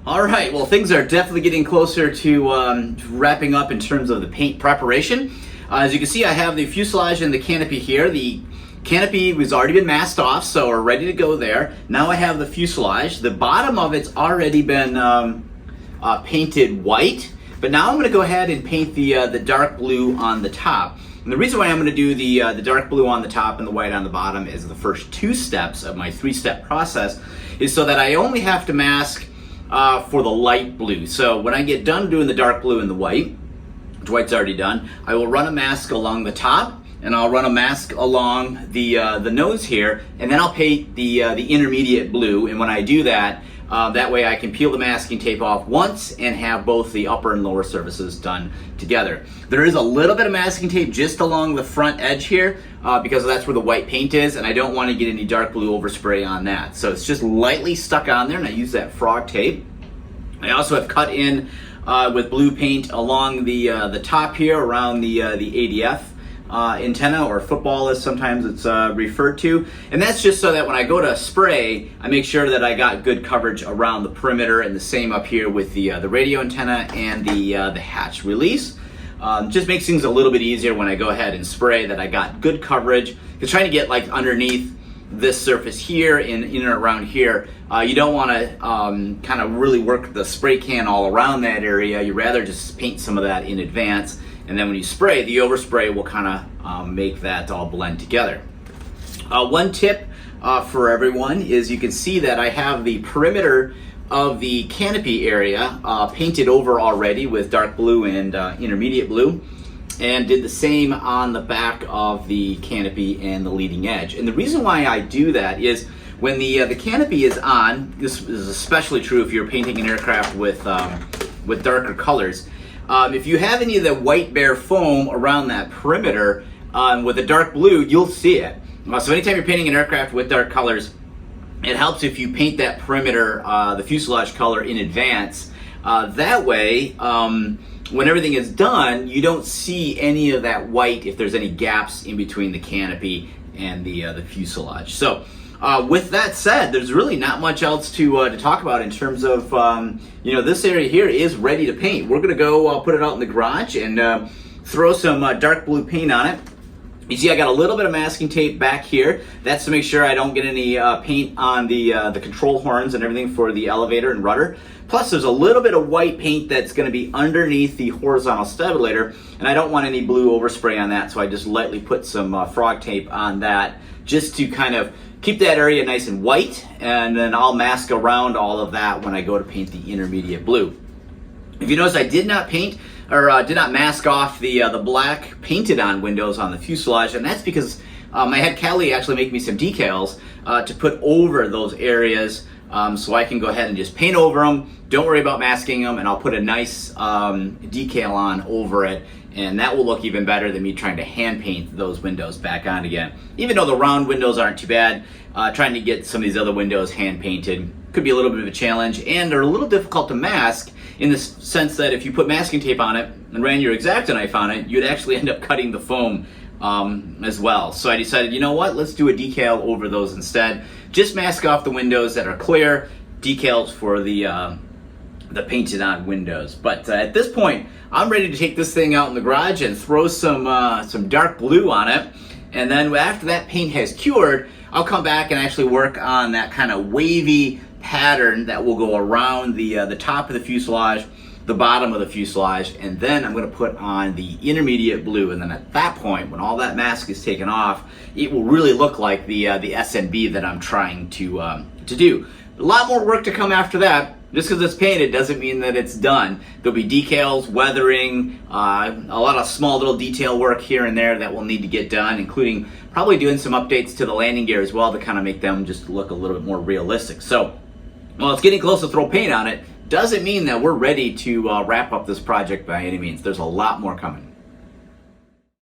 All right, well, things are definitely getting closer to wrapping up in terms of the paint preparation. As you can see, I have the fuselage and the canopy here. The canopy has already been masked off, so we're ready to go there. Now I have the fuselage. The bottom of it's already been painted white, but now I'm going to go ahead and paint the dark blue on the top. And the reason why I'm going to do the dark blue on the top and the white on the bottom is the first two steps of my three-step process is so that I only have to mask for the light blue. So when I get done doing the dark blue and the white, white's already done, I will run a mask along the top, and I'll run a mask along the nose here, and then I'll paint the intermediate blue. And when I do that, that way I can peel the masking tape off once and have both the upper and lower surfaces done together. There is a little bit of masking tape just along the front edge here because that's where the white paint is, and I don't want to get any dark blue overspray on that. So it's just lightly stuck on there, and I use that frog tape. I also have cut in with blue paint along the top here around the ADF antenna, or football as sometimes it's referred to, and that's just so that when I go to spray, I make sure that I got good coverage around the perimeter, and the same up here with the radio antenna and the hatch release. Just makes things a little bit easier when I go ahead and spray that I got good coverage, because trying to get like underneath this surface here and in and around here, you don't want to kind of really work the spray can all around that area. You rather just paint some of that in advance, and then when you spray, the overspray will kind of make that all blend together. One tip for everyone is you can see that I have the perimeter of the canopy area painted over already with dark blue and intermediate blue, and did the same on the back of the canopy and the leading edge. And the reason why I do that is when the canopy is on, this is especially true if you're painting an aircraft with darker colors. If you have any of the white bare foam around that perimeter with a dark blue, you'll see it. So anytime you're painting an aircraft with dark colors, it helps if you paint that perimeter, the fuselage color, in advance. That way, when everything is done, you don't see any of that white if there's any gaps in between the canopy and the fuselage. So with that said, there's really not much else to talk about in terms of, this area here is ready to paint. We're gonna go put it out in the garage and throw some dark blue paint on it. You see I got a little bit of masking tape back here. That's to make sure I don't get any paint on the control horns and everything for the elevator and rudder. Plus there's a little bit of white paint that's going to be underneath the horizontal stabilator, and I don't want any blue overspray on that, so I just lightly put some frog tape on that just to kind of keep that area nice and white, and then I'll mask around all of that when I go to paint the intermediate blue. If you notice, I did not paint or did not mask off the black painted on windows on the fuselage, and that's because I had Kelly actually make me some decals to put over those areas, so I can go ahead and just paint over them. Don't worry about masking them, and I'll put a nice decal on over it, and that will look even better than me trying to hand paint those windows back on again. Even though the round windows aren't too bad, trying to get some of these other windows hand painted could be a little bit of a challenge, and they're a little difficult to mask in the sense that if you put masking tape on it and ran your X-Acto knife on it, you'd actually end up cutting the foam as well. So I decided, you know what, let's do a decal over those instead. Just mask off the windows that are clear, decals for the painted on windows. But at this point, I'm ready to take this thing out in the garage and throw some dark blue on it. And then after that paint has cured, I'll come back and actually work on that kind of wavy pattern that will go around the top of the fuselage, the bottom of the fuselage, and then I'm going to put on the intermediate blue. And then at that point, when all that mask is taken off, it will really look like the SNB that I'm trying to do. A lot more work to come after that. Just because it's painted doesn't mean that it's done. There'll be decals, weathering, a lot of small little detail work here and there that will need to get done, including probably doing some updates to the landing gear as well to kind of make them just look a little bit more realistic. So, well, it's getting close to throw paint on it. Doesn't mean that we're ready to wrap up this project by any means. There's a lot more coming.